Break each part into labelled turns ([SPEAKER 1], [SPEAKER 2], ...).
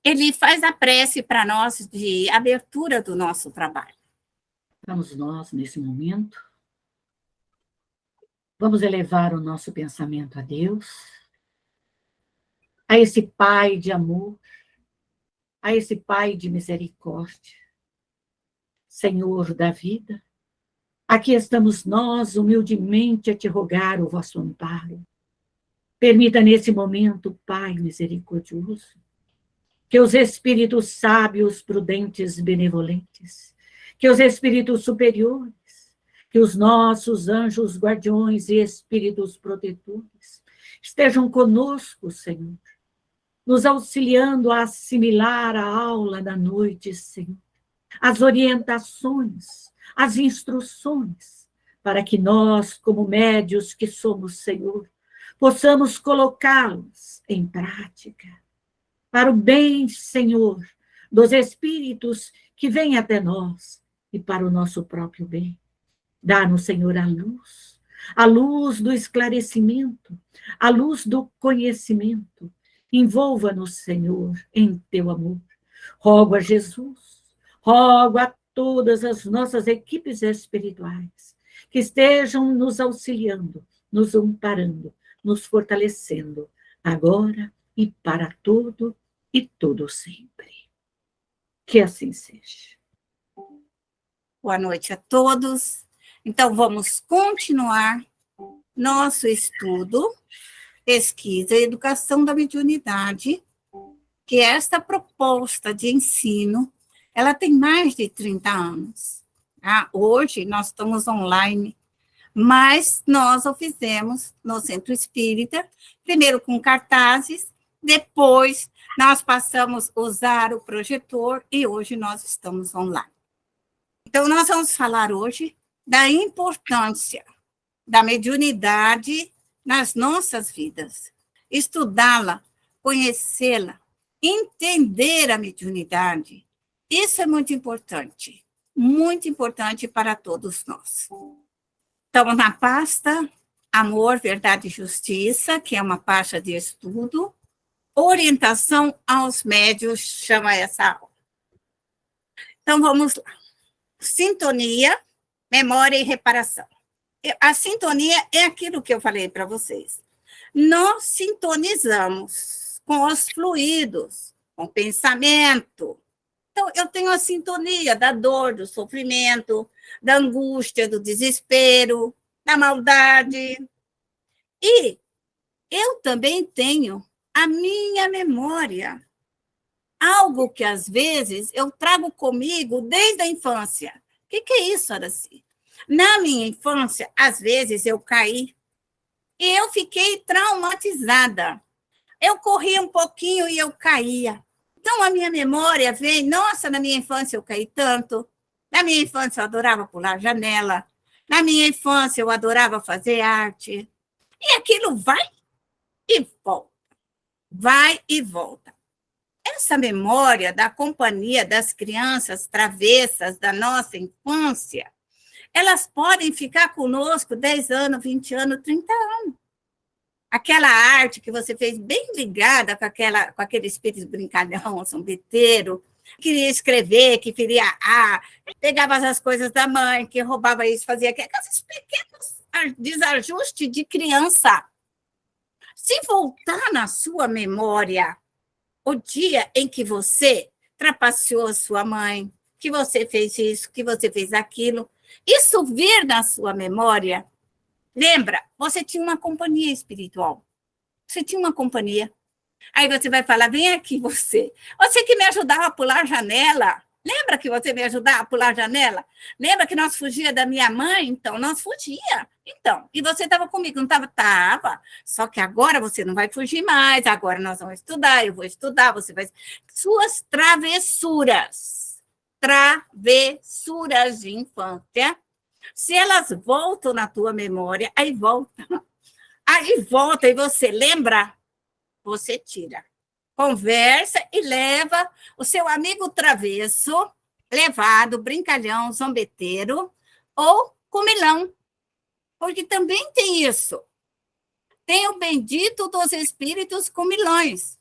[SPEAKER 1] ele faz a prece para nós de abertura do nosso trabalho.
[SPEAKER 2] Vamos nós, nesse momento, vamos elevar o nosso pensamento a Deus, a esse Pai de amor, a esse Pai de misericórdia, Senhor da vida. Aqui estamos nós, humildemente, a te rogar o vosso amparo. Permita nesse momento, Pai misericordioso, que os espíritos sábios, prudentes, benevolentes, que os espíritos superiores, que os nossos anjos guardiões e espíritos protetores estejam conosco, Senhor, nos auxiliando a assimilar a aula da noite, Senhor, as orientações, as instruções, para que nós, como médios que somos, Senhor, possamos colocá-los em prática, para o bem, Senhor, dos espíritos que vêm até nós e para o nosso próprio bem. Dá-nos, Senhor, a luz do esclarecimento, a luz do conhecimento. Envolva-nos, Senhor, em teu amor. Rogo a Jesus, rogo a todas as nossas equipes espirituais que estejam nos auxiliando, nos amparando, nos fortalecendo, agora e para todo e todo sempre. Que assim seja.
[SPEAKER 1] Boa noite a todos. Então, vamos continuar nosso estudo, pesquisa e educação da mediunidade, que esta proposta de ensino, ela tem mais de 30 anos. Hoje, nós estamos online, mas nós o fizemos no Centro Espírita, primeiro com cartazes, depois nós passamos a usar o projetor e hoje nós estamos online. Então, nós vamos falar hoje da importância da mediunidade nas nossas vidas. Estudá-la, conhecê-la, entender a mediunidade. Isso é muito importante para todos nós. Estamos na pasta Amor, Verdade e Justiça, que é uma pasta de estudo. Orientação aos médios, chama essa aula. Então, vamos lá. Sintonia, memória e reparação. A sintonia é aquilo que eu falei para vocês. Nós sintonizamos com os fluidos, com o pensamento. Então, eu tenho a sintonia da dor, do sofrimento, da angústia, do desespero, da maldade. E eu também tenho a minha memória. Algo que, às vezes, eu trago comigo desde a infância. O que é isso, Araci? Na minha infância, às vezes, eu caí e eu fiquei traumatizada. Eu corria um pouquinho e eu caía. Então, a minha memória vem, nossa, na minha infância eu caí tanto, na minha infância eu adorava pular janela, na minha infância eu adorava fazer arte. E aquilo vai e volta, vai e volta. Essa memória da companhia das crianças travessas da nossa infância, elas podem ficar conosco 10 anos, 20 anos, 30 anos. Aquela arte que você fez bem ligada com aquele espírito brincalhão, zombeteiro, queria escrever, que queria pegava as coisas da mãe, que roubava isso, fazia aqueles pequenos desajustes de criança. Se voltar na sua memória o dia em que você trapaceou a sua mãe, que você fez isso, que você fez aquilo, isso vir na sua memória, lembra, você tinha uma companhia espiritual, você tinha uma companhia. Aí você vai falar, vem aqui você que me ajudava a pular janela, lembra que você me ajudava a pular janela? Lembra que nós fugia da minha mãe? Então, nós fugia. Então, e você estava comigo, não estava? Estava. Só que agora você não vai fugir mais, agora nós vamos estudar, eu vou estudar, você vai... Suas travessuras de infância, se elas voltam na tua memória, aí volta, e você lembra, você tira. Conversa e leva o seu amigo travesso, levado, brincalhão, zombeteiro, ou comilão, porque também tem isso. Tem o bendito dos espíritos comilões,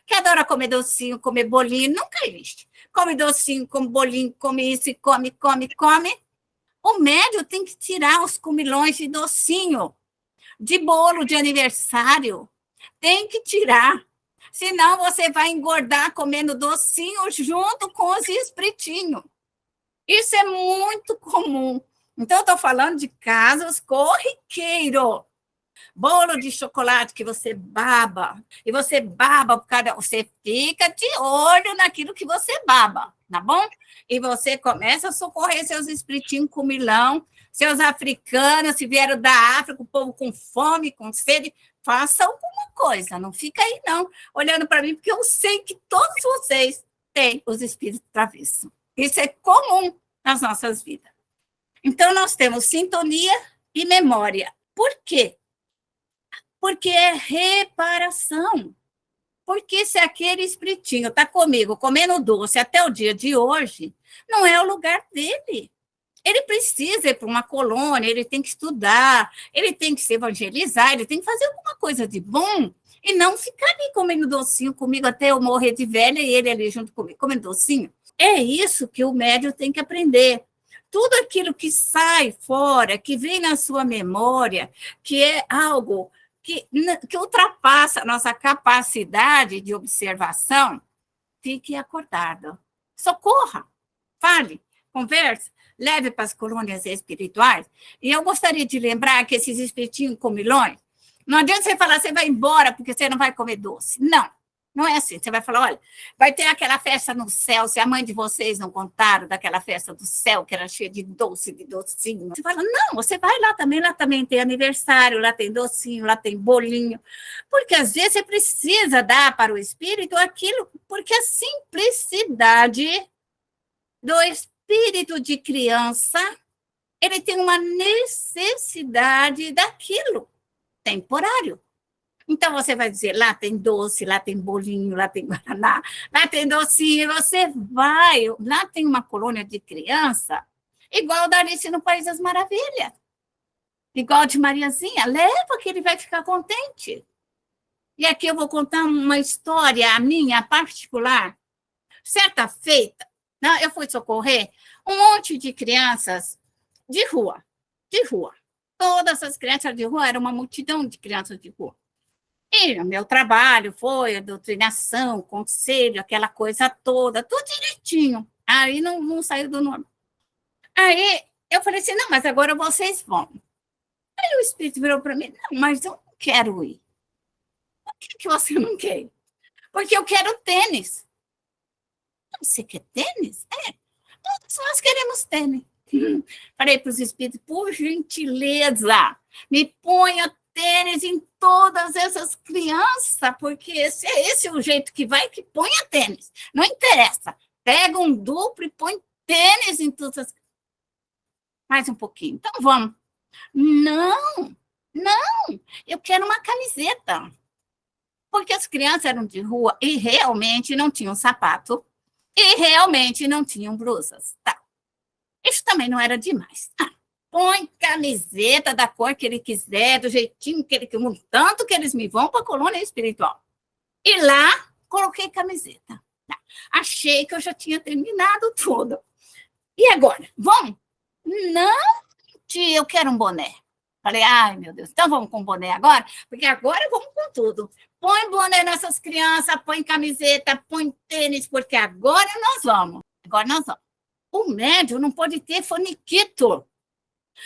[SPEAKER 1] que adora comer docinho, comer bolinho, nunca existe. Come docinho, come bolinho, come isso, e come. O médium tem que tirar os comilões de docinho, de bolo de aniversário. Tem que tirar. Senão você vai engordar comendo docinho junto com os espritinhos. Isso é muito comum. Então, eu estou falando de casos corriqueiros. Bolo de chocolate que você baba, e você baba por causa, você fica de olho naquilo que você baba, tá bom? E você começa a socorrer seus espritinhos com milão, seus africanos, se vieram da África, o povo com fome, com sede, faça alguma coisa, não fica aí não, olhando para mim, porque eu sei que todos vocês têm os espíritos travessos. Isso é comum nas nossas vidas. Então, nós temos sintonia e memória. Por quê? Porque é reparação. Porque se aquele espritinho está comigo, comendo doce até o dia de hoje, não é o lugar dele. Ele precisa ir para uma colônia, ele tem que estudar, ele tem que se evangelizar, ele tem que fazer alguma coisa de bom e não ficar ali comendo docinho comigo até eu morrer de velha e ele ali junto comigo comendo docinho. É isso que o médium tem que aprender. Tudo aquilo que sai fora, que vem na sua memória, que é algo que ultrapassa a nossa capacidade de observação, fique acordado. Socorra, fale, converse, leve para as colônias espirituais. E eu gostaria de lembrar que esses espiritinhos comilões, não adianta você falar, você vai embora porque você não vai comer doce. Não, não é assim. Você vai falar, olha, vai ter aquela festa no céu, se a mãe de vocês não contaram daquela festa do céu, que era cheia de doce, de docinho. Você fala, não, você vai lá também tem aniversário, lá tem docinho, lá tem bolinho. Porque às vezes você precisa dar para o espírito aquilo, porque a simplicidade do espírito de criança, ele tem uma necessidade daquilo, temporário. Então, você vai dizer, lá tem doce, lá tem bolinho, lá tem guaraná, lá tem docinho, e você vai, lá tem uma colônia de criança, igual da Alice no País das Maravilhas, igual de Mariazinha, leva que ele vai ficar contente. E aqui eu vou contar uma história, a minha particular. Certa feita, né, eu fui socorrer um monte de crianças de rua. Todas as crianças de rua, era uma multidão de crianças de rua. E o meu trabalho foi a doutrinação, conselho, aquela coisa toda, tudo direitinho. Aí não saiu do normal. Aí eu falei assim, não, mas agora vocês vão. Aí o espírito virou para mim, não, mas eu não quero ir. Por que você não quer ir? Porque eu quero tênis. Você quer tênis? É, todos nós queremos tênis. Falei para os espíritos, por gentileza, me ponha tênis em todas essas crianças, porque se é esse o jeito que vai, que ponha tênis. Não interessa. Pega um duplo e põe tênis em todas as... Mais um pouquinho. Então, vamos. Não, eu quero uma camiseta. Porque as crianças eram de rua e realmente não tinham sapato e realmente não tinham blusas. Tá. Isso também não era demais. Põe camiseta da cor que ele quiser, do jeitinho que ele quer, tanto que eles me vão para a colônia espiritual. E lá, coloquei camiseta. Tá. Achei que eu já tinha terminado tudo. E agora? Vamos? Não, tia, eu quero um boné. Falei, ai, meu Deus, então vamos com boné agora? Porque agora vamos com tudo. Põe boné nessas crianças, põe camiseta, põe tênis, porque agora nós vamos. O médium não pode ter faniquito.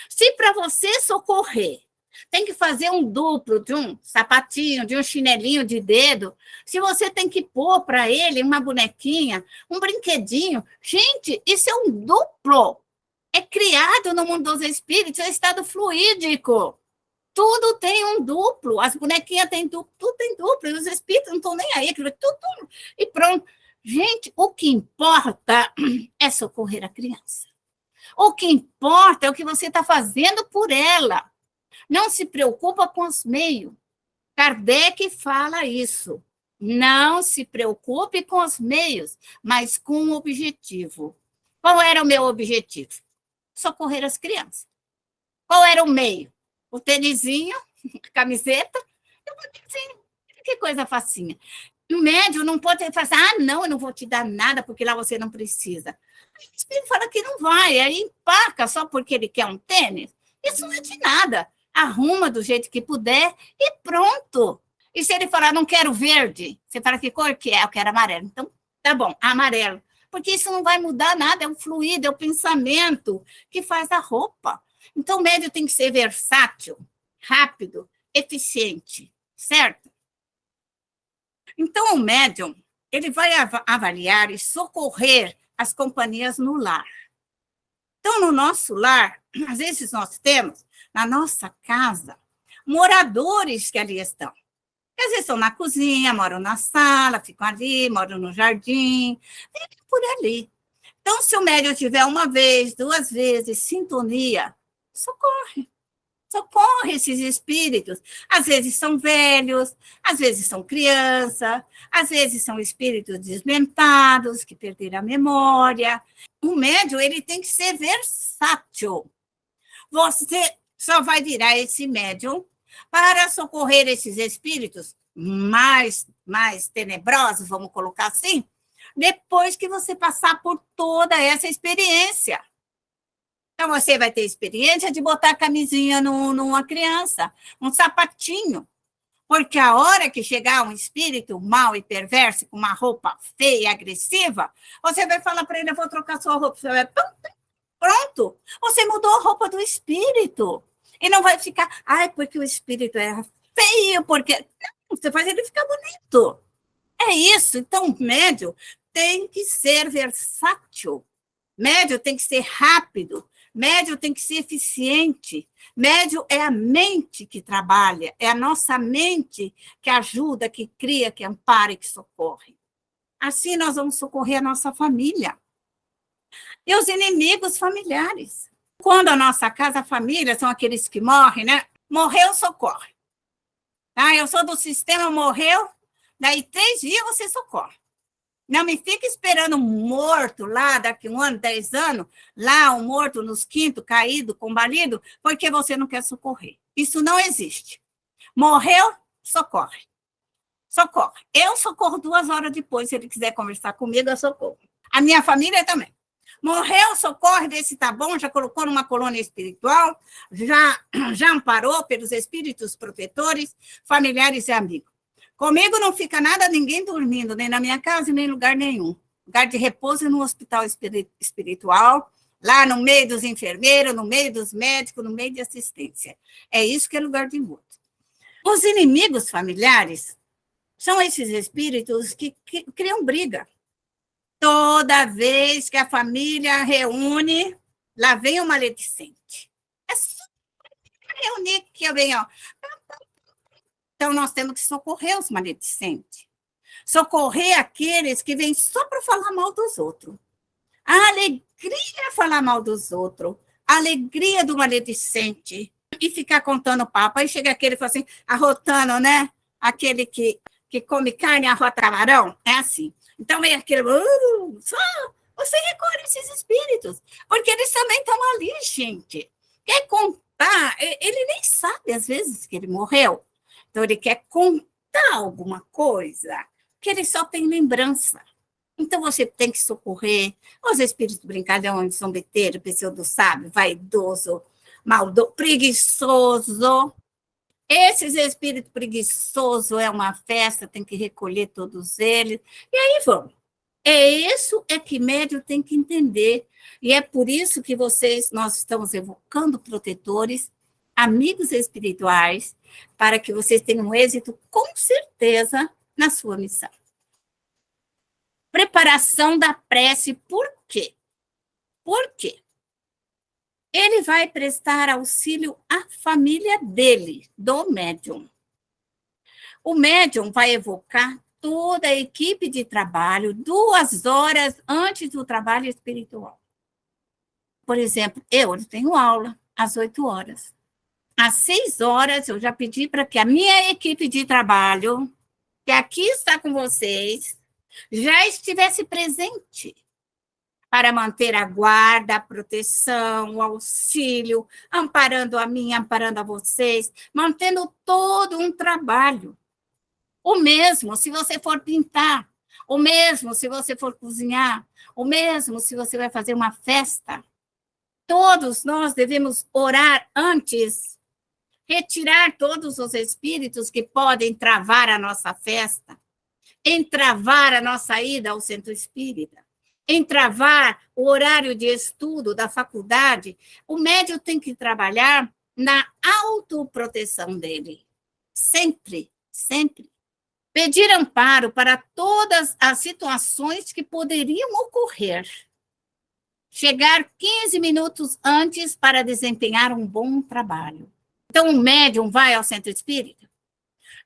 [SPEAKER 1] Se para você socorrer, tem que fazer um duplo de um sapatinho, de um chinelinho de dedo, se você tem que pôr para ele uma bonequinha, um brinquedinho, gente, isso é um duplo. É criado no mundo dos espíritos, é estado fluídico. Tudo tem um duplo, as bonequinhas têm duplo, tudo tem duplo, e os espíritos não estão nem aí, tudo, e pronto. Gente, o que importa é socorrer a criança. O que importa é o que você está fazendo por ela. Não se preocupa com os meios. Kardec fala isso. Não se preocupe com os meios, mas com o objetivo. Qual era o meu objetivo? Socorrer as crianças. Qual era o meio? O tênisinho, a camiseta e o bonequinho. Que coisa facinha. O médium não pode falar assim, ah, não, eu não vou te dar nada porque lá você não precisa. O espírito fala que não vai, aí empaca só porque ele quer um tênis. Isso não é de nada. Arruma do jeito que puder e pronto. E se ele falar, não quero verde, você fala que cor que é? Eu quero amarelo. Então, tá bom, amarelo. Porque isso não vai mudar nada, é o fluido, é o pensamento que faz a roupa. Então, o médium tem que ser versátil, rápido, eficiente, certo? Então, o médium, ele vai avaliar e socorrer as companhias no lar. Então, no nosso lar, às vezes nós temos, na nossa casa, moradores que ali estão. Às vezes estão na cozinha, moram na sala, ficam ali, moram no jardim, vivem por ali. Então, se o médium tiver uma vez, duas vezes, sintonia, socorre. Socorre esses espíritos. Às vezes são velhos, às vezes são crianças, às vezes são espíritos desmentados, que perderam a memória. O médium, ele tem que ser versátil. Você só vai virar esse médium para socorrer esses espíritos mais tenebrosos, vamos colocar assim, depois que você passar por toda essa experiência. Então, você vai ter experiência de botar a camisinha numa criança, um sapatinho. Porque a hora que chegar um espírito mau e perverso, com uma roupa feia e agressiva, você vai falar para ele, eu vou trocar sua roupa. Você vai, pronto, você mudou a roupa do espírito. E não vai ficar, ai, porque o espírito é feio, porque... Não, você faz ele ficar bonito. É isso. Então, o médium tem que ser versátil. Médium tem que ser rápido. Médium tem que ser eficiente. Médium é a mente que trabalha, é a nossa mente que ajuda, que cria, que ampara e que socorre. Assim nós vamos socorrer a nossa família. E os inimigos familiares. Quando a nossa casa, a família, são aqueles que morrem, né? Morreu, socorre. Ah, eu sou do sistema, morreu, daí 3 dias você socorre. Não me fica esperando um morto lá, daqui 1 ano, 10 anos, lá um morto nos quintos, caído, combalido, porque você não quer socorrer. Isso não existe. Morreu, socorre. Socorre. Eu socorro 2 horas depois, se ele quiser conversar comigo, eu socorro. A minha família também. Morreu, socorre, vê se está bom, já colocou numa colônia espiritual, já amparou pelos espíritos protetores, familiares e amigos. Comigo não fica nada, ninguém dormindo, nem na minha casa, nem em lugar nenhum. Lugar de repouso no hospital espiritual, lá no meio dos enfermeiros, no meio dos médicos, no meio de assistência. É isso que é lugar de morto. Os inimigos familiares são esses espíritos que criam briga. Toda vez que a família reúne, lá vem o maledicente. É só reunir que vem, ó. Então, nós temos que socorrer os maledicentes. Socorrer aqueles que vêm só para falar mal dos outros. A alegria é falar mal dos outros. A alegria do maledicente. E ficar contando papo. Aí chega aquele e fala assim, arrotando, né? Aquele que come carne e arrota camarão. É assim. Então, vem aquele... só você recolhe esses espíritos. Porque eles também estão ali, gente. Quer contar? Ele nem sabe, às vezes, que ele morreu. Então, ele quer contar alguma coisa que ele só tem lembrança. Então, você tem que socorrer os espíritos brincalhões, zombeteiro, pseudo-sábio, vaidoso, maldoso, preguiçoso. Esses espíritos preguiçosos é uma festa, tem que recolher todos eles. E aí vamos. Isso é que médium tem que entender. E é por isso que nós estamos evocando protetores, amigos espirituais, para que vocês tenham êxito, com certeza, na sua missão. Preparação da prece, por quê? Por quê? Ele vai prestar auxílio à família dele, do médium. O médium vai evocar toda a equipe de trabalho 2 horas antes do trabalho espiritual. Por exemplo, eu tenho aula às 8 horas. Às 6 horas, eu já pedi para que a minha equipe de trabalho, que aqui está com vocês, já estivesse presente para manter a guarda, a proteção, o auxílio, amparando a mim, amparando a vocês, mantendo todo um trabalho. O mesmo se você for pintar, o mesmo se você for cozinhar, o mesmo se você vai fazer uma festa. Todos nós devemos orar antes, retirar todos os espíritos que podem travar a nossa festa, entravar a nossa ida ao centro espírita, entravar o horário de estudo da faculdade. O médium tem que trabalhar na autoproteção dele. Sempre, sempre. Pedir amparo para todas as situações que poderiam ocorrer. Chegar 15 minutos antes para desempenhar um bom trabalho. Então, o médium vai ao centro espírita.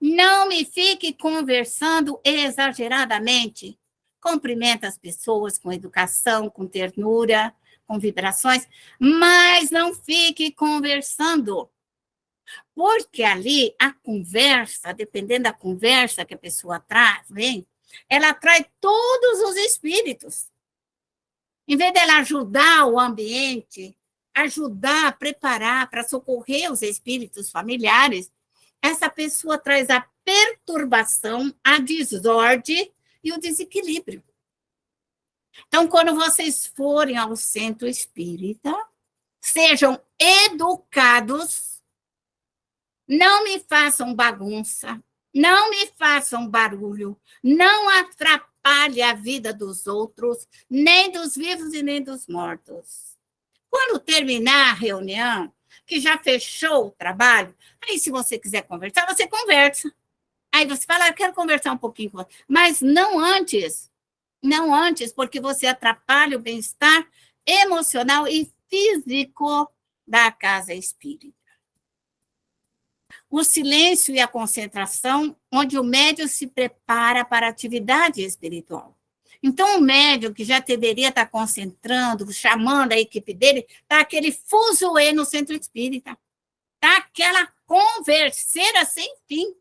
[SPEAKER 1] Não me fique conversando exageradamente. Cumprimenta as pessoas com educação, com ternura, com vibrações, mas não fique conversando. Porque ali a conversa, dependendo da conversa que a pessoa traz, ela atrai todos os espíritos. Em vez dela ajudar o ambiente, ajudar a preparar para socorrer os espíritos familiares, essa pessoa traz a perturbação, a desordem e o desequilíbrio. Então, quando vocês forem ao centro espírita, sejam educados, não me façam bagunça, não me façam barulho, não atrapalhe a vida dos outros, nem dos vivos e nem dos mortos. Quando terminar a reunião, que já fechou o trabalho, aí se você quiser conversar, você conversa. Aí você fala, eu quero conversar um pouquinho com você, mas não antes, porque você atrapalha o bem-estar emocional e físico da casa espírita. O silêncio e a concentração, onde o médium se prepara para a atividade espiritual. Então, o médium que já deveria estar concentrando, chamando a equipe dele, está aquele fuzuê no centro espírita. Está aquela converseira sem fim.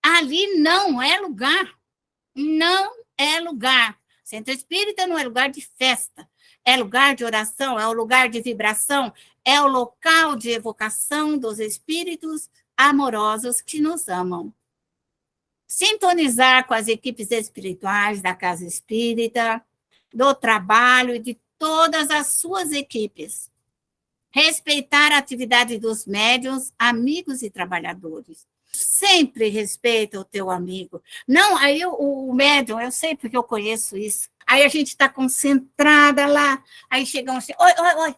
[SPEAKER 1] Ali não é lugar. Não é lugar. Centro espírita não é lugar de festa. É lugar de oração, é o lugar de vibração, é o local de evocação dos espíritos amorosos que nos amam. Sintonizar com as equipes espirituais da casa espírita, do trabalho e de todas as suas equipes. Respeitar a atividade dos médiuns, amigos e trabalhadores. Sempre respeita o teu amigo. Não, aí o médium, eu sei porque eu conheço isso. Aí a gente está concentrada lá, aí chegam assim, oi.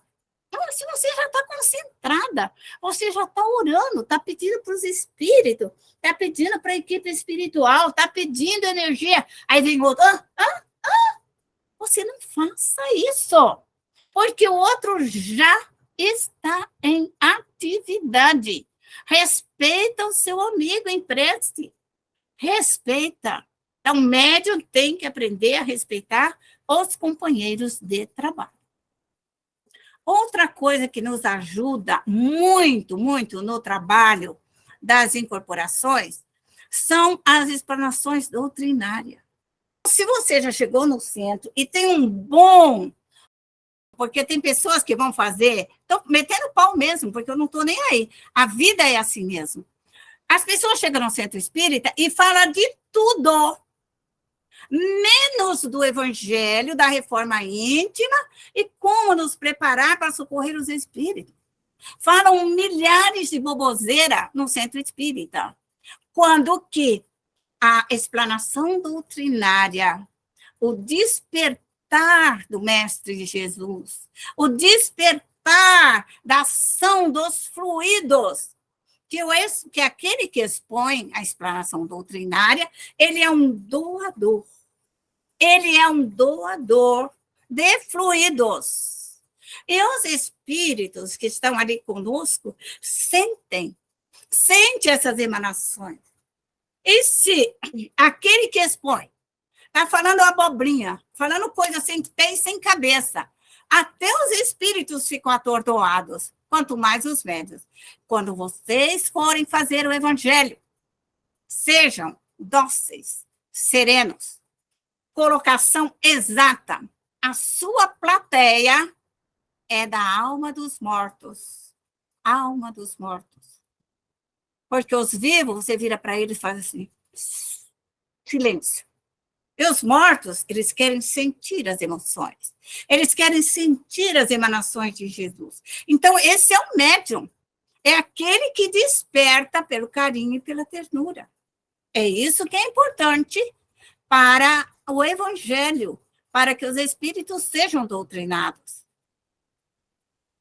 [SPEAKER 1] Não, se você já está concentrada, você já está orando, está pedindo para os espíritos, está pedindo para a equipe espiritual, está pedindo energia. Aí vem outro, você não faça isso, porque o outro já está em atividade. Respeita o seu amigo, empreste. Respeita. Então, o médium tem que aprender a respeitar os companheiros de trabalho. Outra coisa que nos ajuda muito, muito no trabalho das incorporações são as explanações doutrinárias. Se você já chegou no centro e tem um bom... Porque tem pessoas que vão fazer... Estou metendo pau mesmo, porque eu não estou nem aí. A vida é assim mesmo. As pessoas chegam no centro espírita e falam de tudo, menos do evangelho, da reforma íntima e como nos preparar para socorrer os espíritos. Falam milhares de boboseira no centro espírita, quando que a explanação doutrinária, o despertar do Mestre Jesus, o despertar da ação dos fluidos, que aquele que expõe a explanação doutrinária, ele é um doador. Ele é um doador de fluidos. E os espíritos que estão ali conosco sentem essas emanações. E se aquele que expõe está falando abobrinha, falando coisa sem pé e sem cabeça, até os espíritos ficam atordoados, quanto mais os médios. Quando vocês forem fazer o evangelho, sejam dóceis, serenos. Colocação exata. A sua plateia é da alma dos mortos. Alma dos mortos. Porque os vivos, você vira para eles e faz assim. silêncio. E os mortos, eles querem sentir as emoções. Eles querem sentir as emanações de Jesus. Então, esse é o médium. É aquele que desperta pelo carinho e pela ternura. É isso que é importante para o evangelho, para que os espíritos sejam doutrinados.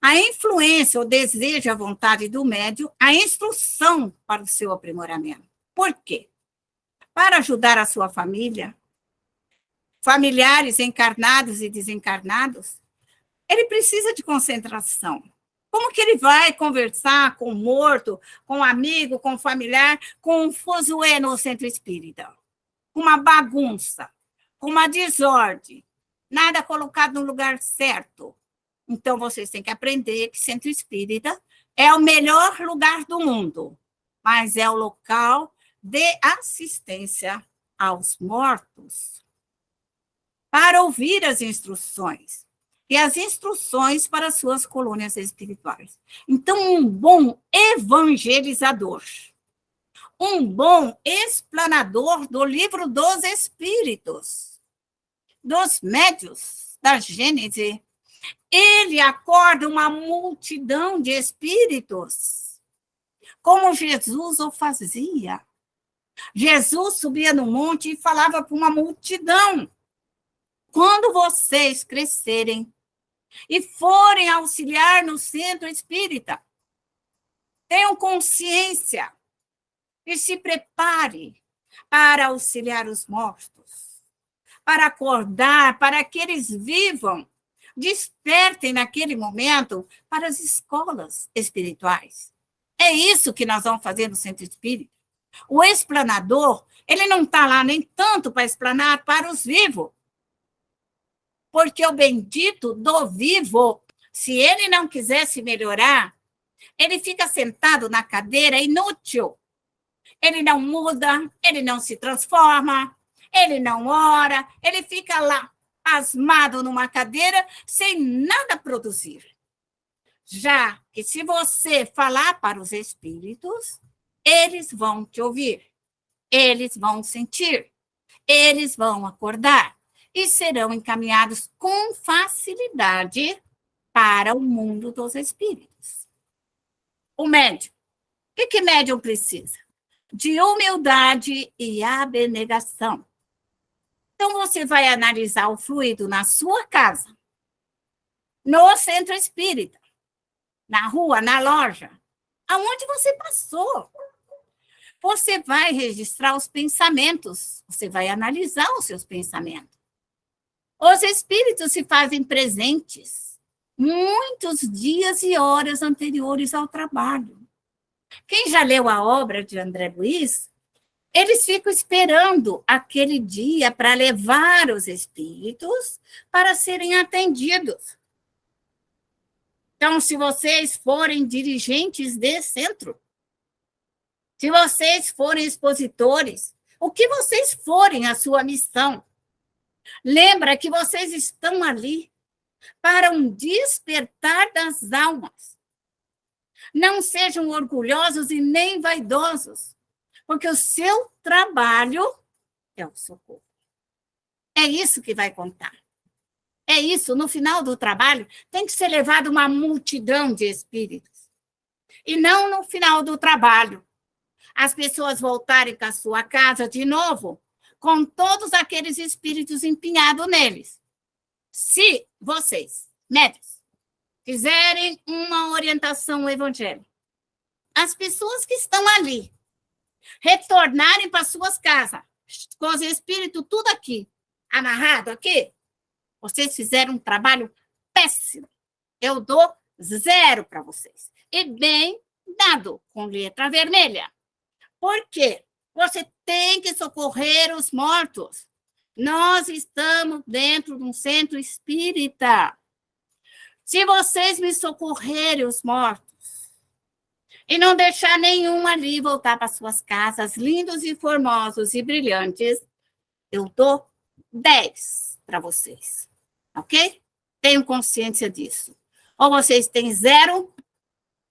[SPEAKER 1] A influência, o desejo, a vontade do médium, a instrução para o seu aprimoramento. Por quê? Para ajudar a sua família, familiares encarnados e desencarnados, ele precisa de concentração. Como que ele vai conversar com o morto, com o amigo, com o familiar, com um fuzuê no centro espírita? Com uma bagunça, com uma desordem, nada colocado no lugar certo. Então, vocês têm que aprender que centro espírita é o melhor lugar do mundo, mas é o local de assistência aos mortos, para ouvir as instruções, e as instruções para suas colônias espirituais. Então, um bom evangelizador, um bom explanador do livro dos Espíritos, dos médiuns, da Gênese, ele acorda uma multidão de espíritos, como Jesus o fazia. Jesus subia no monte e falava para uma multidão: quando vocês crescerem e forem auxiliar no centro espírita, tenham consciência e se prepare para auxiliar os mortos, para acordar, para que eles vivam, despertem naquele momento para as escolas espirituais. É isso que nós vamos fazer no centro espírita. O explanador, ele não está lá nem tanto para explanar para os vivos, porque o bendito do vivo, se ele não quiser se melhorar, ele fica sentado na cadeira inútil. Ele não muda, ele não se transforma, ele não ora, ele fica lá, pasmado numa cadeira, sem nada produzir. Já que se você falar para os espíritos, eles vão te ouvir, eles vão sentir, eles vão acordar e serão encaminhados com facilidade para o mundo dos espíritos. O médium. O que médium precisa? De humildade e abnegação. Então, você vai analisar o fluido na sua casa, no centro espírita, na rua, na loja, aonde você passou. Você vai registrar os pensamentos, você vai analisar os seus pensamentos. Os espíritos se fazem presentes muitos dias e horas anteriores ao trabalho. Quem já leu a obra de André Luiz, eles ficam esperando aquele dia para levar os espíritos para serem atendidos. Então, se vocês forem dirigentes de centro, se vocês forem expositores, o que vocês forem a sua missão, lembra que vocês estão ali para um despertar das almas. Não sejam orgulhosos e nem vaidosos, porque o seu trabalho é o socorro. É isso que vai contar. É isso, no final do trabalho, tem que ser levado uma multidão de espíritos. E não no final do trabalho. As pessoas voltarem para a sua casa de novo, com todos aqueles espíritos empenhados neles. Se vocês, médios, fizerem uma orientação evangélica, as pessoas que estão ali retornarem para suas casas, com os espíritos tudo aqui, amarrado aqui, vocês fizeram um trabalho péssimo. Eu dou 0 para vocês. E bem dado, com letra vermelha. Por quê? Você tem que socorrer os mortos. Nós estamos dentro de um centro espírita. Se vocês me socorrerem os mortos e não deixar nenhum ali voltar para suas casas, lindos e formosos e brilhantes, eu dou 10 para vocês. Ok? Tenham consciência disso. Ou vocês têm 0,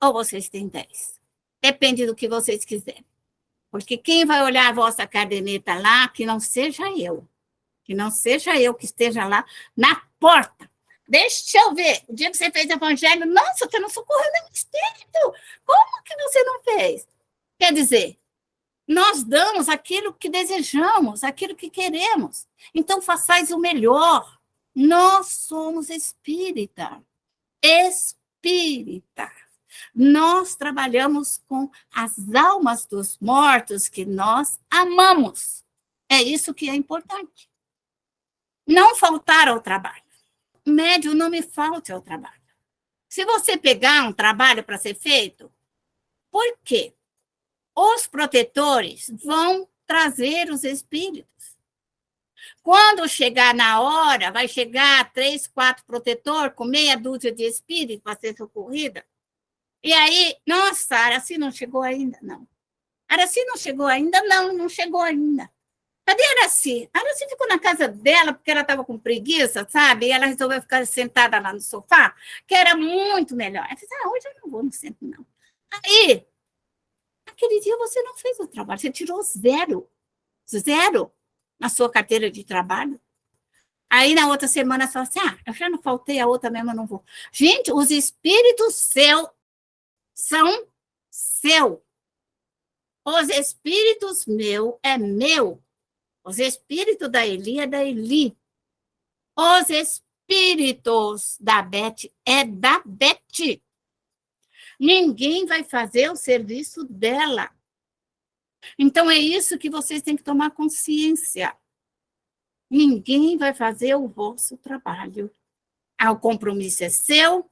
[SPEAKER 1] ou vocês têm 10. Depende do que vocês quiserem. Porque quem vai olhar a vossa caderneta lá, que não seja eu. Que não seja eu que esteja lá na porta. Deixa eu ver. O dia que você fez evangelho, nossa, você não socorreu nenhum espírito. Como que você não fez? Quer dizer, nós damos aquilo que desejamos, aquilo que queremos. Então, façais o melhor. Nós somos espírita. Espírita. Nós trabalhamos com as almas dos mortos que nós amamos. É isso que é importante. Não faltar ao trabalho. Médium, não me falte ao trabalho. Se você pegar um trabalho para ser feito, por quê? Os protetores vão trazer os espíritos. Quando chegar na hora, vai chegar 3, 4 protetores com meia dúzia de espíritos para ser socorrida. E aí, nossa, a Araci não chegou ainda? Não. A Araci não chegou ainda? Não, não chegou ainda. Cadê a Araci? A Araci ficou na casa dela porque ela estava com preguiça, sabe? E ela resolveu ficar sentada lá no sofá, que era muito melhor. Ela disse, hoje eu não vou no centro, não. Aí, aquele dia você não fez o trabalho, você tirou 0 na sua carteira de trabalho. Aí, na outra semana, você fala assim, eu já não faltei, a outra mesmo eu não vou. Gente, os espíritos seus são seu. Os espíritos meu é meu. Os espíritos da Eli é da Eli. Os espíritos da Beth é da Beth. Ninguém vai fazer o serviço dela. Então, é isso que vocês têm que tomar consciência. Ninguém vai fazer o vosso trabalho. O compromisso é seu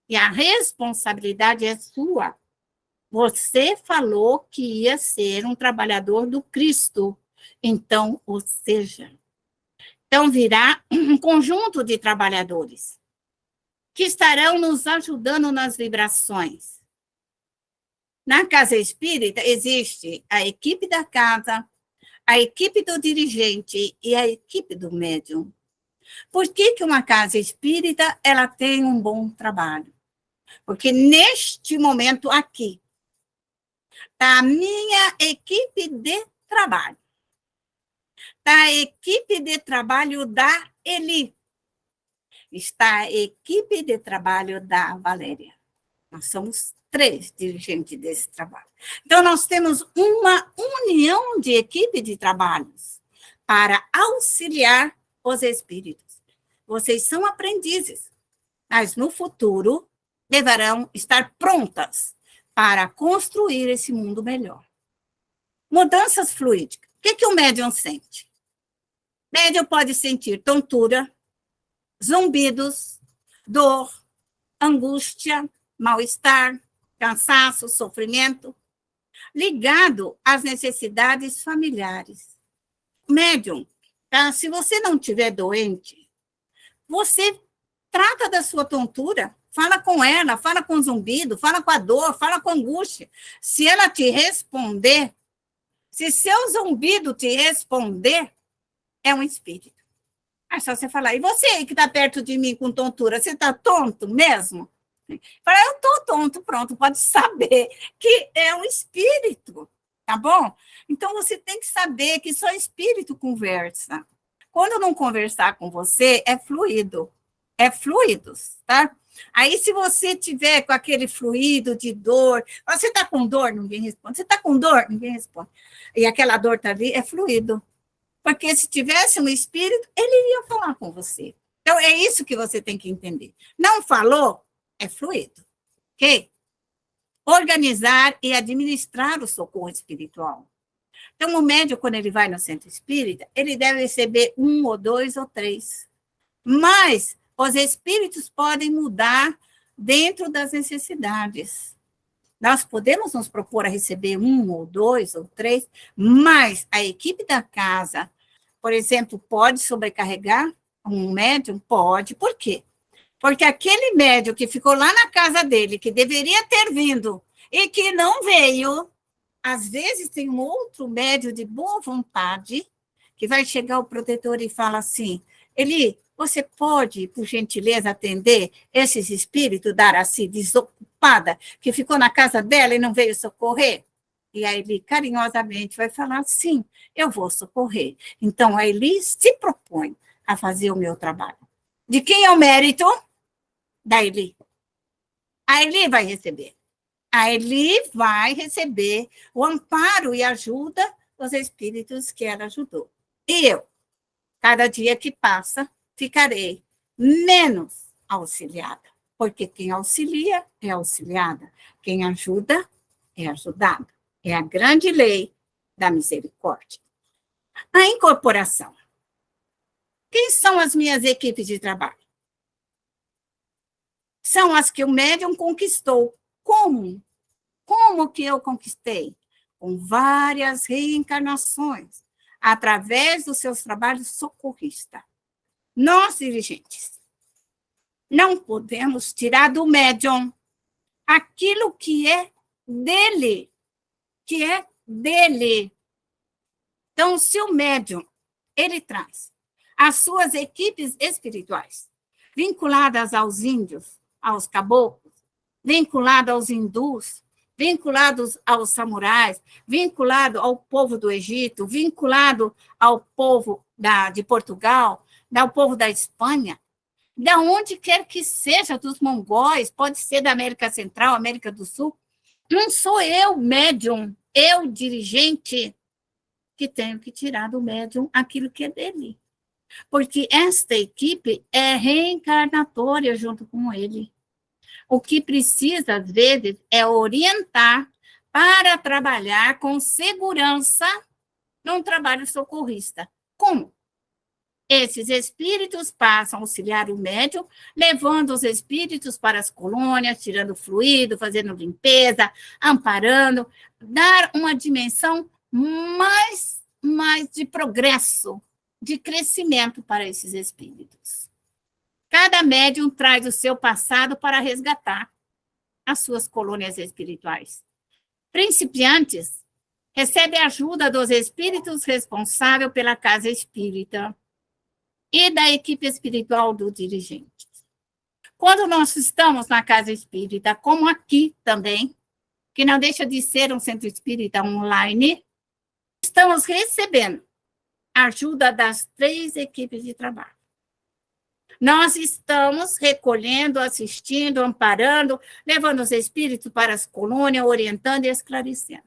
[SPEAKER 1] e a responsabilidade é sua. Você falou que ia ser um trabalhador do Cristo. Então, ou seja, então virá um conjunto de trabalhadores que estarão nos ajudando nas vibrações. Na casa espírita existe a equipe da casa, a equipe do dirigente e a equipe do médium. Por que que uma casa espírita ela tem um bom trabalho? Porque neste momento aqui está a minha equipe de trabalho. Está a equipe de trabalho da Eli. Está a equipe de trabalho da Valéria. Nós somos 3 dirigentes desse trabalho. Então, nós temos uma união de equipe de trabalhos para auxiliar os espíritos. Vocês são aprendizes, mas no futuro deverão estar prontas para construir esse mundo melhor. Mudanças fluídicas. O que o médium sente? O médium pode sentir tontura, zumbidos, dor, angústia, mal-estar, cansaço, sofrimento, ligado às necessidades familiares. Médium, se você não estiver doente, você trata da sua tontura, fala com ela, fala com o zumbido, fala com a dor, fala com a angústia. Se ela te responder, se seu zumbido te responder, é um espírito. É só você falar, e você aí que está perto de mim com tontura, você está tonto mesmo? Fala, eu estou tonto, pronto, pode saber que é um espírito, tá bom? Então, você tem que saber que só espírito conversa. Quando não conversar com você, é fluido, é fluidos, tá? Aí, se você tiver com aquele fluido de dor, você está com dor, ninguém responde. Você está com dor, ninguém responde. E aquela dor está ali, é fluido. Porque se tivesse um espírito, ele iria falar com você. Então, é isso que você tem que entender. Não falou, é fluido. Ok? Organizar e administrar o socorro espiritual. Então, o médium, quando ele vai no centro espírita, ele deve receber 1 ou 2 ou 3. Mas os espíritos podem mudar dentro das necessidades. Nós podemos nos propor a receber 1 ou 2 ou 3, mas a equipe da casa, por exemplo, pode sobrecarregar um médium? Pode. Por quê? Porque aquele médium que ficou lá na casa dele, que deveria ter vindo e que não veio, às vezes tem um outro médium de boa vontade que vai chegar o protetor e fala assim, Eli, você pode, por gentileza, atender esses espíritos da Araci desocupada, que ficou na casa dela e não veio socorrer? E a Eli carinhosamente vai falar, sim, eu vou socorrer. Então, a Eli se propõe a fazer o meu trabalho. De quem é o mérito? Da Eli. A Eli vai receber. A Eli vai receber o amparo e ajuda dos espíritos que ela ajudou. E eu, cada dia que passa, ficarei menos auxiliada, porque quem auxilia é auxiliada, quem ajuda é ajudado. É a grande lei da misericórdia. A incorporação. Quem são as minhas equipes de trabalho? São as que o médium conquistou. Como? Como que eu conquistei? Com várias reencarnações, através dos seus trabalhos socorristas. Nós, dirigentes, não podemos tirar do médium aquilo que é dele, que é dele. Então, se o médium, ele traz as suas equipes espirituais, vinculadas aos índios, aos caboclos, vinculadas aos hindus, vinculados aos samurais, vinculado ao povo do Egito, vinculado ao povo de Portugal, ao povo da Espanha, da onde quer que seja, dos mongóis, pode ser da América Central, América do Sul, não sou eu, médium, eu, dirigente, que tenho que tirar do médium aquilo que é dele. Porque esta equipe é reencarnatória junto com ele. O que precisa, às vezes, é orientar para trabalhar com segurança num trabalho socorrista. Como? Esses espíritos passam a auxiliar o médium, levando os espíritos para as colônias, tirando fluido, fazendo limpeza, amparando, dar uma dimensão mais de progresso, de crescimento para esses espíritos. Cada médium traz o seu passado para resgatar as suas colônias espirituais. Principiantes recebem a ajuda dos espíritos responsáveis pela casa espírita e da equipe espiritual do dirigente. Quando nós estamos na casa espírita, como aqui também, que não deixa de ser um centro espírita online, estamos recebendo a ajuda das 3 equipes de trabalho. Nós estamos recolhendo, assistindo, amparando, levando os espíritos para as colônias, orientando e esclarecendo.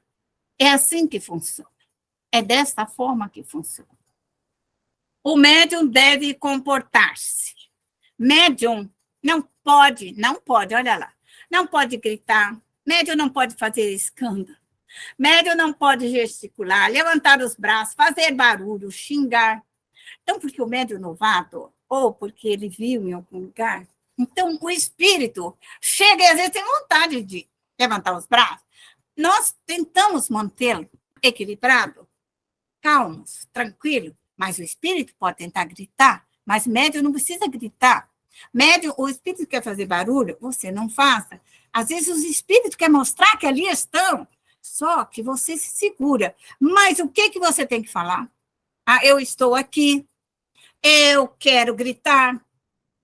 [SPEAKER 1] É assim que funciona. É desta forma que funciona. O médium deve comportar-se. Médium não pode, olha lá, não pode gritar, médium não pode fazer escândalo, médium não pode gesticular, levantar os braços, fazer barulho, xingar. Então, porque o médium novato, ou porque ele viu em algum lugar, então o espírito chega e às vezes tem vontade de levantar os braços. Nós tentamos mantê-lo equilibrado, calmos, tranquilo, mas o espírito pode tentar gritar, mas médium não precisa gritar. Médium, o espírito quer fazer barulho, você não faça. Às vezes os espíritos querem mostrar que ali estão, só que você se segura. Mas o que você tem que falar? Ah, eu estou aqui, eu quero gritar,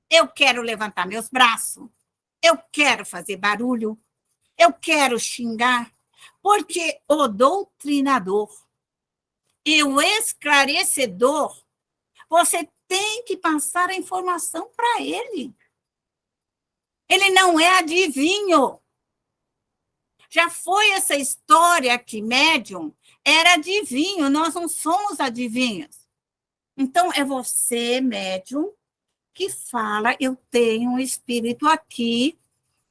[SPEAKER 1] eu quero levantar meus braços, eu quero fazer barulho, eu quero xingar, porque o doutrinador e o esclarecedor, você tem que passar a informação para ele. Ele não é adivinho. Já foi essa história que médium era adivinho, nós não somos adivinhos. Então, é você, médium, que fala, eu tenho um espírito aqui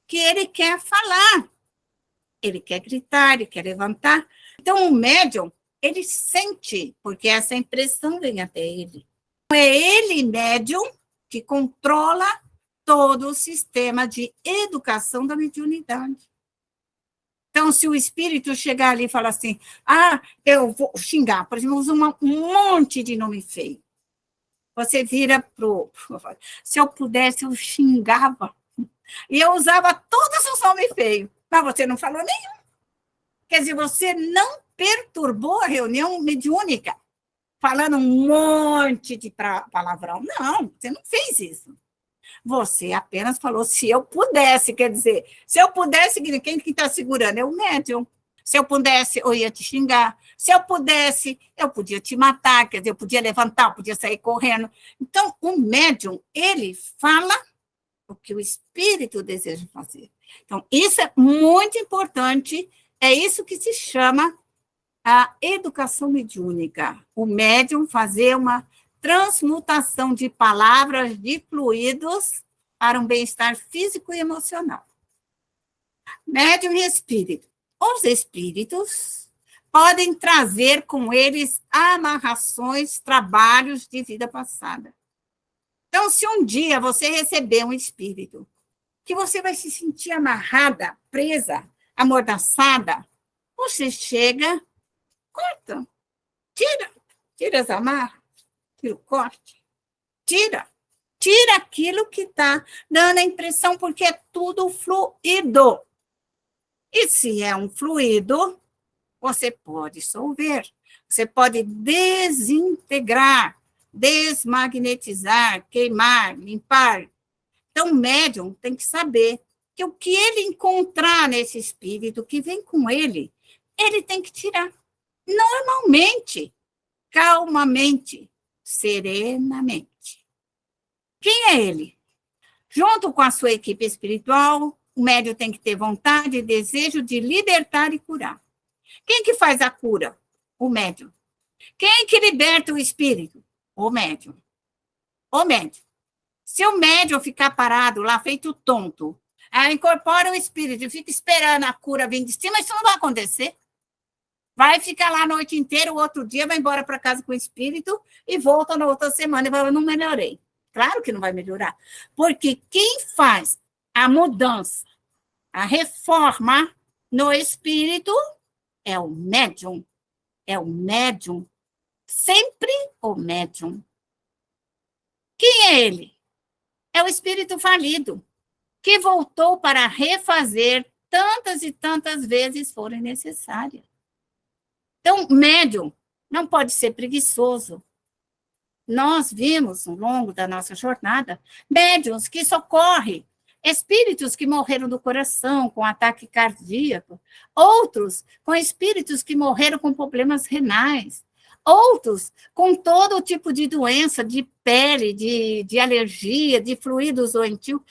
[SPEAKER 1] que ele quer falar. Ele quer gritar, ele quer levantar. Então, o médium, ele sente, porque essa impressão vem até ele. É ele, médium, que controla todo o sistema de educação da mediunidade. Então, se o espírito chegar ali e falar assim, eu vou xingar, por exemplo, usa um monte de nome feio. Você vira pro... Se eu pudesse, eu xingava. E eu usava todos os nomes feios. Mas você não falou nenhum. Quer dizer, você não perturbou a reunião mediúnica, falando um monte de palavrão. Não, você não fez isso. Você apenas falou, se eu pudesse, quer dizer, se eu pudesse, quem que está segurando? É o médium. Se eu pudesse, eu ia te xingar. Se eu pudesse, eu podia te matar, quer dizer, eu podia levantar, eu podia sair correndo. Então, o médium, ele fala o que o espírito deseja fazer. Então, isso é muito importante, é isso que se chama a educação mediúnica. O médium fazer uma transmutação de palavras, de fluidos, para um bem-estar físico e emocional. Médium e espírito. Os espíritos podem trazer com eles amarrações, trabalhos de vida passada. Então, se um dia você receber um espírito, que você vai se sentir amarrada, presa, amordaçada, você chega, corta, tira as amarras, tira o corte, tira aquilo que está dando a impressão, porque é tudo fluido. E se é um fluido, você pode dissolver, você pode desintegrar, desmagnetizar, queimar, limpar. Então, o médium tem que saber que o que ele encontrar nesse espírito que vem com ele tem que tirar. Normalmente, calmamente, serenamente. Quem é ele? Junto com a sua equipe espiritual, o médium tem que ter vontade e desejo de libertar e curar. Quem que faz a cura? O médium. Quem que liberta o espírito? O médium. O médium. Se o médium ficar parado lá, feito tonto, incorpora o espírito e fica esperando a cura vir de cima, isso não vai acontecer. Vai ficar lá a noite inteira, o outro dia vai embora para casa com o espírito e volta na outra semana e fala, não melhorei. Claro que não vai melhorar. Porque quem faz a mudança, a reforma no espírito é o médium. É o médium. Sempre o médium. Quem é ele? É o espírito falido, que voltou para refazer tantas e tantas vezes forem necessárias. Então, médium não pode ser preguiçoso. Nós vimos, ao longo da nossa jornada, médiuns que socorrem espíritos que morreram do coração, com ataque cardíaco, outros com espíritos que morreram com problemas renais, outros com todo tipo de doença, de pele, de alergia, de fluidos doentio.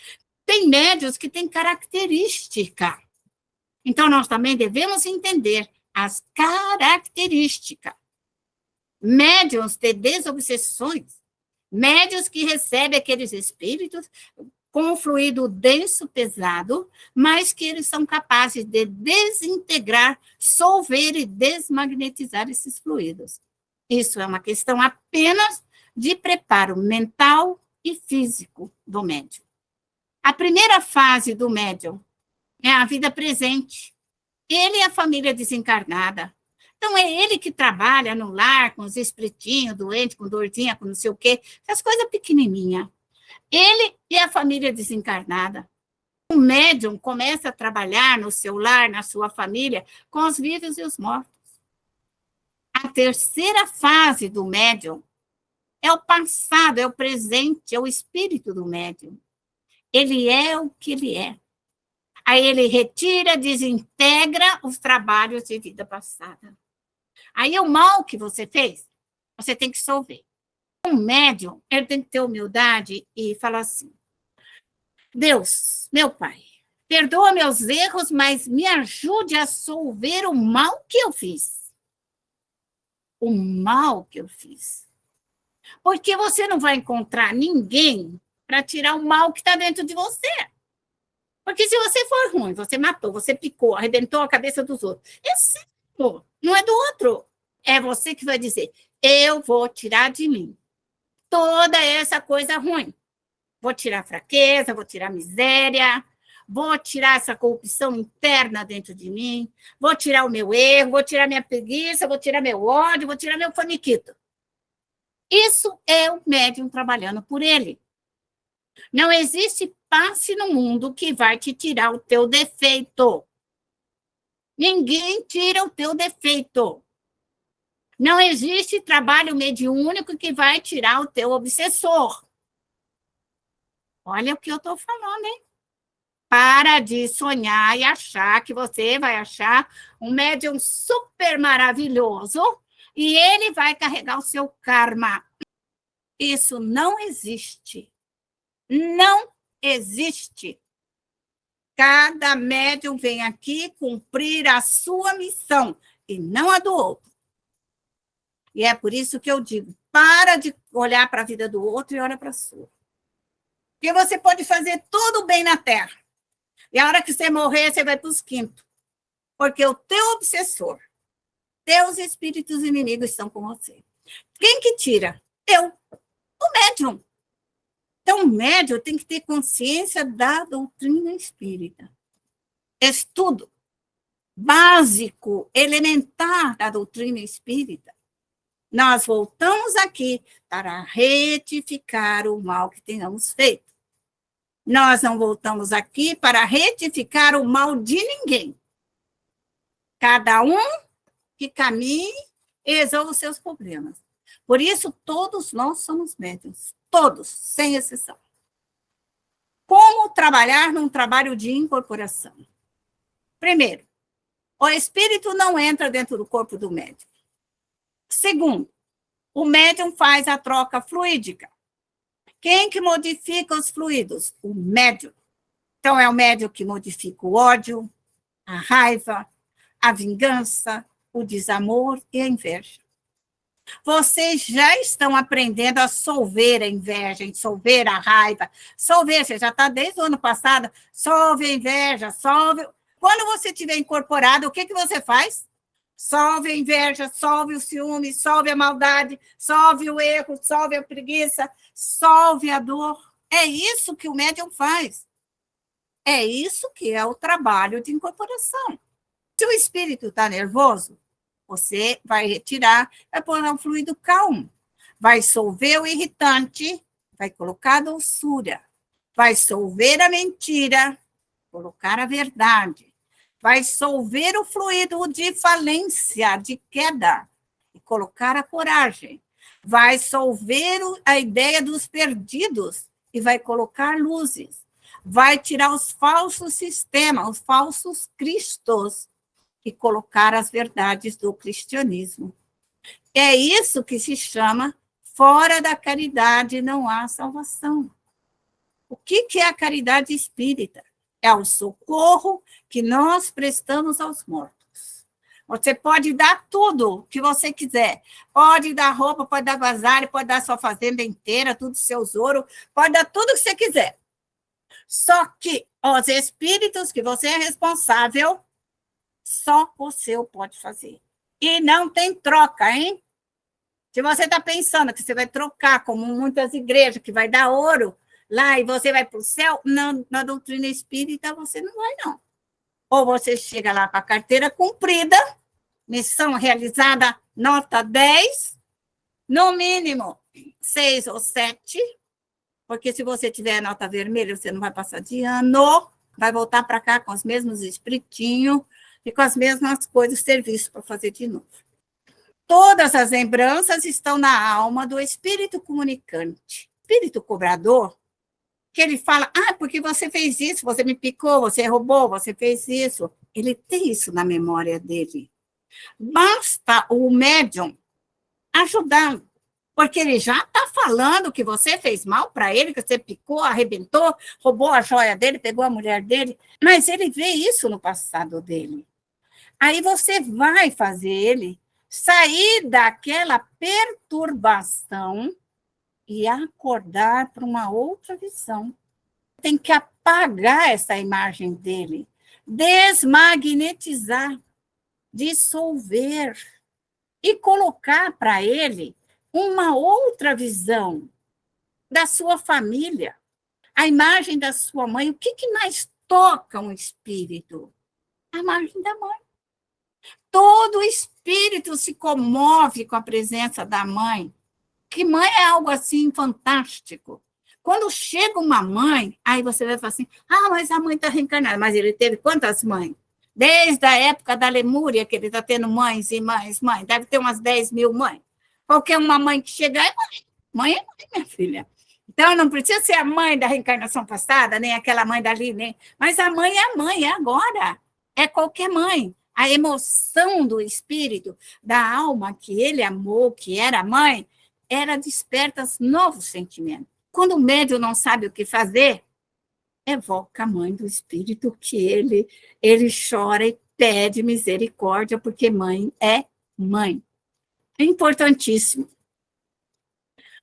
[SPEAKER 1] Tem médiuns que têm característica. Então, nós também devemos entender as características. Médiuns de desobsessões, médiuns que recebem aqueles espíritos com um fluido denso, pesado, mas que eles são capazes de desintegrar, solver e desmagnetizar esses fluidos. Isso é uma questão apenas de preparo mental e físico do médium. A primeira fase do médium é a vida presente. Ele e a família desencarnada. Então, é ele que trabalha no lar, com os espiritinhos, doente, com dorzinha, com não sei o quê, essas coisas pequenininhas. Ele e a família desencarnada. O médium começa a trabalhar no seu lar, na sua família, com os vivos e os mortos. A terceira fase do médium é o passado, é o presente, é o espírito do médium. Ele é o que ele é. Aí ele retira, desintegra os trabalhos de vida passada. Aí o mal que você fez, você tem que solver. Um médium, ele tem que ter humildade e falar assim, Deus, meu Pai, perdoa meus erros, mas me ajude a solver o mal que eu fiz. O mal que eu fiz. Porque você não vai encontrar ninguém para tirar o mal que está dentro de você. Porque se você for ruim, você matou, você picou, arrebentou a cabeça dos outros, é seu, não é do outro. É você que vai dizer, eu vou tirar de mim toda essa coisa ruim. Vou tirar a fraqueza, vou tirar a miséria, vou tirar essa corrupção interna dentro de mim, vou tirar o meu erro, vou tirar minha preguiça, vou tirar meu ódio, vou tirar meu faniquito. Isso é o médium trabalhando por ele. Não existe passe no mundo que vai te tirar o teu defeito. Ninguém tira o teu defeito. Não existe trabalho mediúnico que vai tirar o teu obsessor. Olha o que eu estou falando, hein? Para de sonhar e achar que você vai achar um médium super maravilhoso e ele vai carregar o seu karma. Isso não existe. Não existe. Cada médium vem aqui cumprir a sua missão e não a do outro. E é por isso que eu digo, para de olhar para a vida do outro e olha para a sua. Porque você pode fazer tudo bem na Terra. E a hora que você morrer, você vai para os quintos. Porque o teu obsessor, teus espíritos inimigos estão com você. Quem que tira? Eu, o médium. Então, o médium tem que ter consciência da doutrina espírita. Estudo básico, elementar da doutrina espírita. Nós voltamos aqui para retificar o mal que tenhamos feito. Nós não voltamos aqui para retificar o mal de ninguém. Cada um que caminhe e resolva os seus problemas. Por isso, todos nós somos médiuns. Todos, sem exceção. Como trabalhar num trabalho de incorporação? Primeiro, o espírito não entra dentro do corpo do médium. Segundo, o médium faz a troca fluídica. Quem que modifica os fluidos? O médium. Então, é o médium que modifica o ódio, a raiva, a vingança, o desamor e a inveja. Vocês já estão aprendendo a solver a inveja, a solver a raiva. Solver, você já está desde o ano passado, solve a inveja, solve... Quando você tiver incorporado, o que você faz? Solve a inveja, solve o ciúme, solve a maldade, solve o erro, solve a preguiça, solve a dor. É isso que o médium faz. É isso que é o trabalho de incorporação. Se o espírito está nervoso, você vai retirar, vai pôr um fluido calmo, vai solver o irritante, vai colocar a doçura, vai solver a mentira, colocar a verdade, vai solver o fluido de falência, de queda, e colocar a coragem, vai solver a ideia dos perdidos e vai colocar luzes, vai tirar os falsos sistemas, os falsos cristos, e colocar as verdades do cristianismo. É isso que se chama fora da caridade não há salvação. O que é a caridade espírita? É o socorro que nós prestamos aos mortos. Você pode dar tudo que você quiser. Pode dar roupa, pode dar vasalho, pode dar sua fazenda inteira, tudo seus ouro, pode dar tudo que você quiser. Só que os espíritos que você é responsável, só o seu pode fazer. E não tem troca, hein? Se você está pensando que você vai trocar, como muitas igrejas, que vai dar ouro lá e você vai para o céu, não, na doutrina espírita você não vai, não. Ou você chega lá com a carteira cumprida, missão realizada, nota 10, no mínimo 6 ou 7, porque se você tiver nota vermelha, você não vai passar de ano, vai voltar para cá com os mesmos espiritinhos, e com as mesmas coisas, serviço para fazer de novo. Todas as lembranças estão na alma do espírito comunicante. Espírito cobrador, que ele fala, porque você fez isso, você me picou, você roubou, você fez isso. Ele tem isso na memória dele. Basta o médium ajudá-lo, porque ele já está falando que você fez mal para ele, que você picou, arrebentou, roubou a joia dele, pegou a mulher dele, mas ele vê isso no passado dele. Aí você vai fazer ele sair daquela perturbação e acordar para uma outra visão. Tem que apagar essa imagem dele, desmagnetizar, dissolver e colocar para ele uma outra visão da sua família, a imagem da sua mãe. O que mais toca um espírito? A imagem da mãe. Todo espírito se comove com a presença da mãe, que mãe é algo assim fantástico. Quando chega uma mãe, aí você vai falar assim, mas a mãe está reencarnada. Mas ele teve quantas mães? Desde a época da Lemúria, que ele está tendo mães e mães, deve ter umas 10 mil mães. Qualquer uma mãe que chegar é mãe. Mãe é mãe, minha filha. Então, não precisa ser a mãe da reencarnação passada, nem aquela mãe dali, nem... Mas a mãe, é agora. É qualquer mãe. A emoção do espírito, da alma que ele amou, que era mãe, ela desperta novos sentimentos. Quando o médium não sabe o que fazer, evoca a mãe do espírito, que ele chora e pede misericórdia, porque mãe é mãe. É importantíssimo.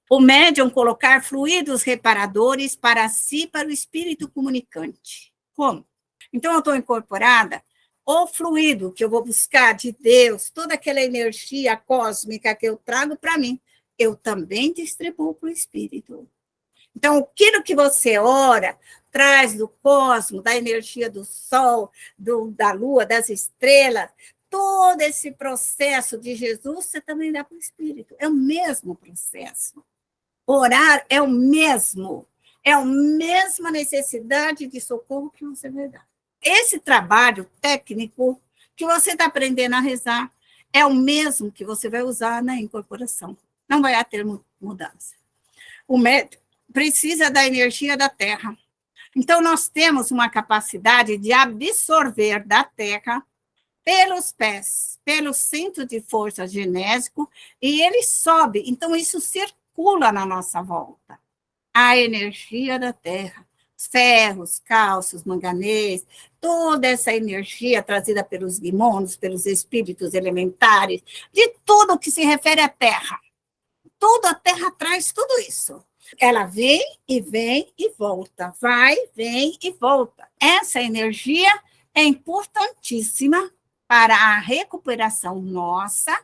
[SPEAKER 1] O médium colocar fluidos reparadores para si, para o espírito comunicante. Como? Então, eu estou incorporada, o fluido que eu vou buscar de Deus, toda aquela energia cósmica que eu trago para mim, eu também distribuo para o espírito. Então, aquilo que você ora, traz do cosmos, da energia do sol, da lua, das estrelas, todo esse processo de Jesus, você também dá para o espírito. É o mesmo processo. Orar é o mesmo. É a mesma necessidade de socorro que você vai dar. Esse trabalho técnico que você está aprendendo a rezar é o mesmo que você vai usar na incorporação. Não vai ter mudança. O médium precisa da energia da Terra. Então, nós temos uma capacidade de absorver da Terra pelos pés, pelo centro de força genésico, e ele sobe. Então, isso circula na nossa volta. A energia da Terra, os ferros, cálcios, manganês, toda essa energia trazida pelos guimônios, pelos espíritos elementares, de tudo que se refere à Terra. Tudo a Terra traz tudo isso. Ela vem e volta, vai, vem e volta. Essa energia é importantíssima para a recuperação nossa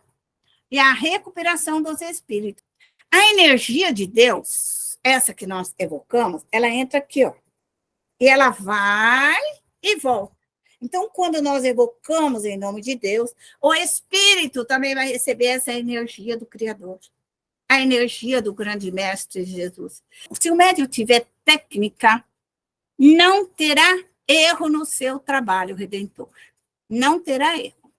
[SPEAKER 1] e a recuperação dos espíritos. A energia de Deus, essa que nós evocamos, ela entra aqui, ó, e ela vai e volta. Então, quando nós evocamos em nome de Deus, o espírito também vai receber essa energia do Criador, a energia do grande mestre Jesus. Se o médium tiver técnica, não terá erro no seu trabalho redentor. Não terá erro.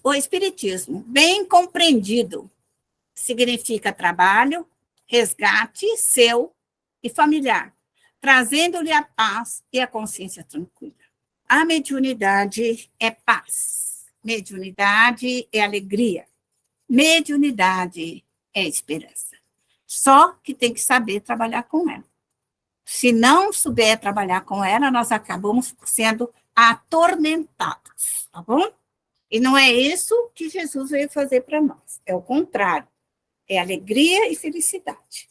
[SPEAKER 1] O espiritismo, bem compreendido, significa trabalho, resgate seu e familiar, trazendo-lhe a paz e a consciência tranquila. A mediunidade é paz. Mediunidade é alegria. Mediunidade é esperança. Só que tem que saber trabalhar com ela. Se não souber trabalhar com ela, nós acabamos sendo atormentados, tá bom? E não é isso que Jesus veio fazer para nós. É o contrário. É alegria e felicidade.